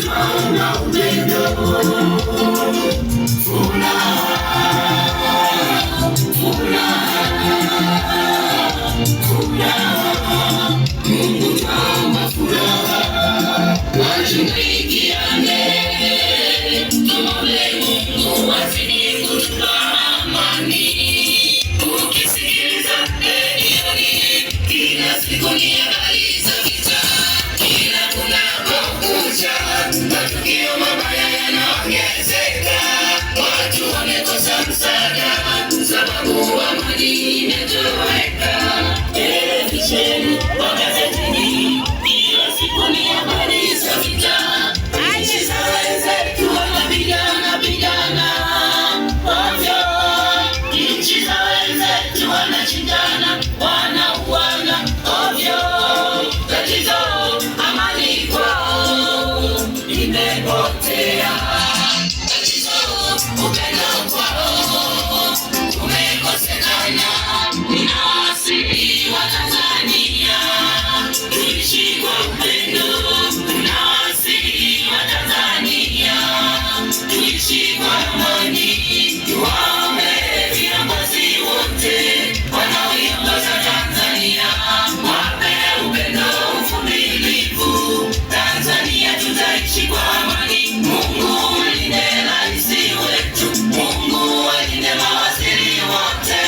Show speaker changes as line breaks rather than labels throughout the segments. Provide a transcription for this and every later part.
twaona upendo, Mungu twaomba furaha, washirikiane, tuombe Mungu azidi kutupa amani. Ukisikiliza redio kila siku ni habari za vita, kila kunapokucha matukio mabaya yanaongezeka, watu wamekosa msaada sababu amani imetoweka. Televisheni, magazetini, kila siku ni habari za vita, nchi za wenzetu wanapigana ovyo, nchi za wenzetu wanashindana, wanauana ovyo. Tatizo amani kwao imepotea, tatizo upendo kwao umekosekana. Ninawasihi wa Tanzania tuishi kwa upendo, ninawasihi wa Tanzania tuishi kwa amani. Tuwaombe viongozi wote wanaoiongoza Tanzania, wape upendo, uvumilivu. Tanzania tutaishi kwa amani. Mungu alinde rais wetu, Mungu alinde mawaziri wote,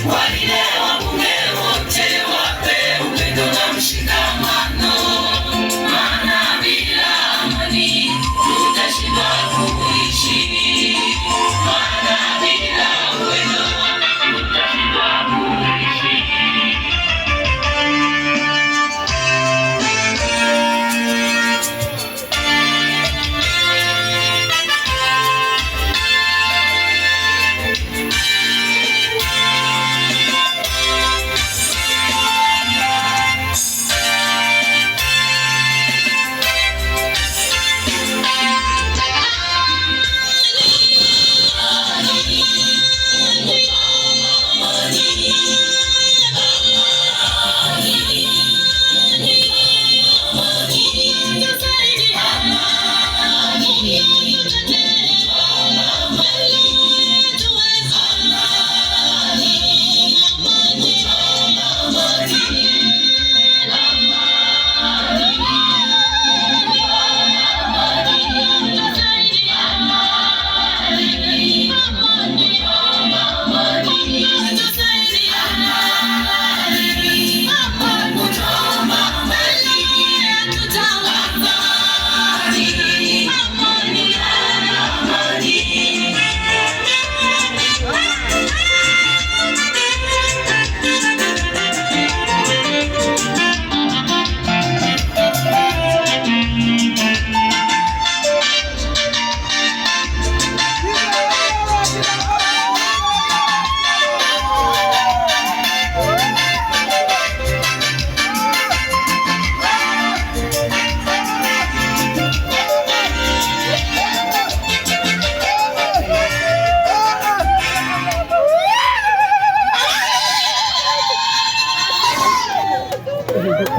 walinde wabunge wote, wape upendo na mshikamano, maana bila amani tutashindwa kuishi.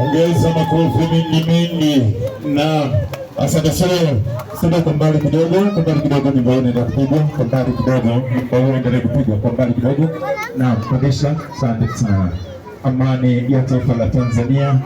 Ongeza makofi mengi na asante sana. Sasa kwa mbali kidogo nyimbo inaenda kupigwa kwa mbali kidogo, kwa hiyo endelee kupigwa kwa mbali kidogo. Na kuonesha asante sana. Amani ya taifa la Tanzania.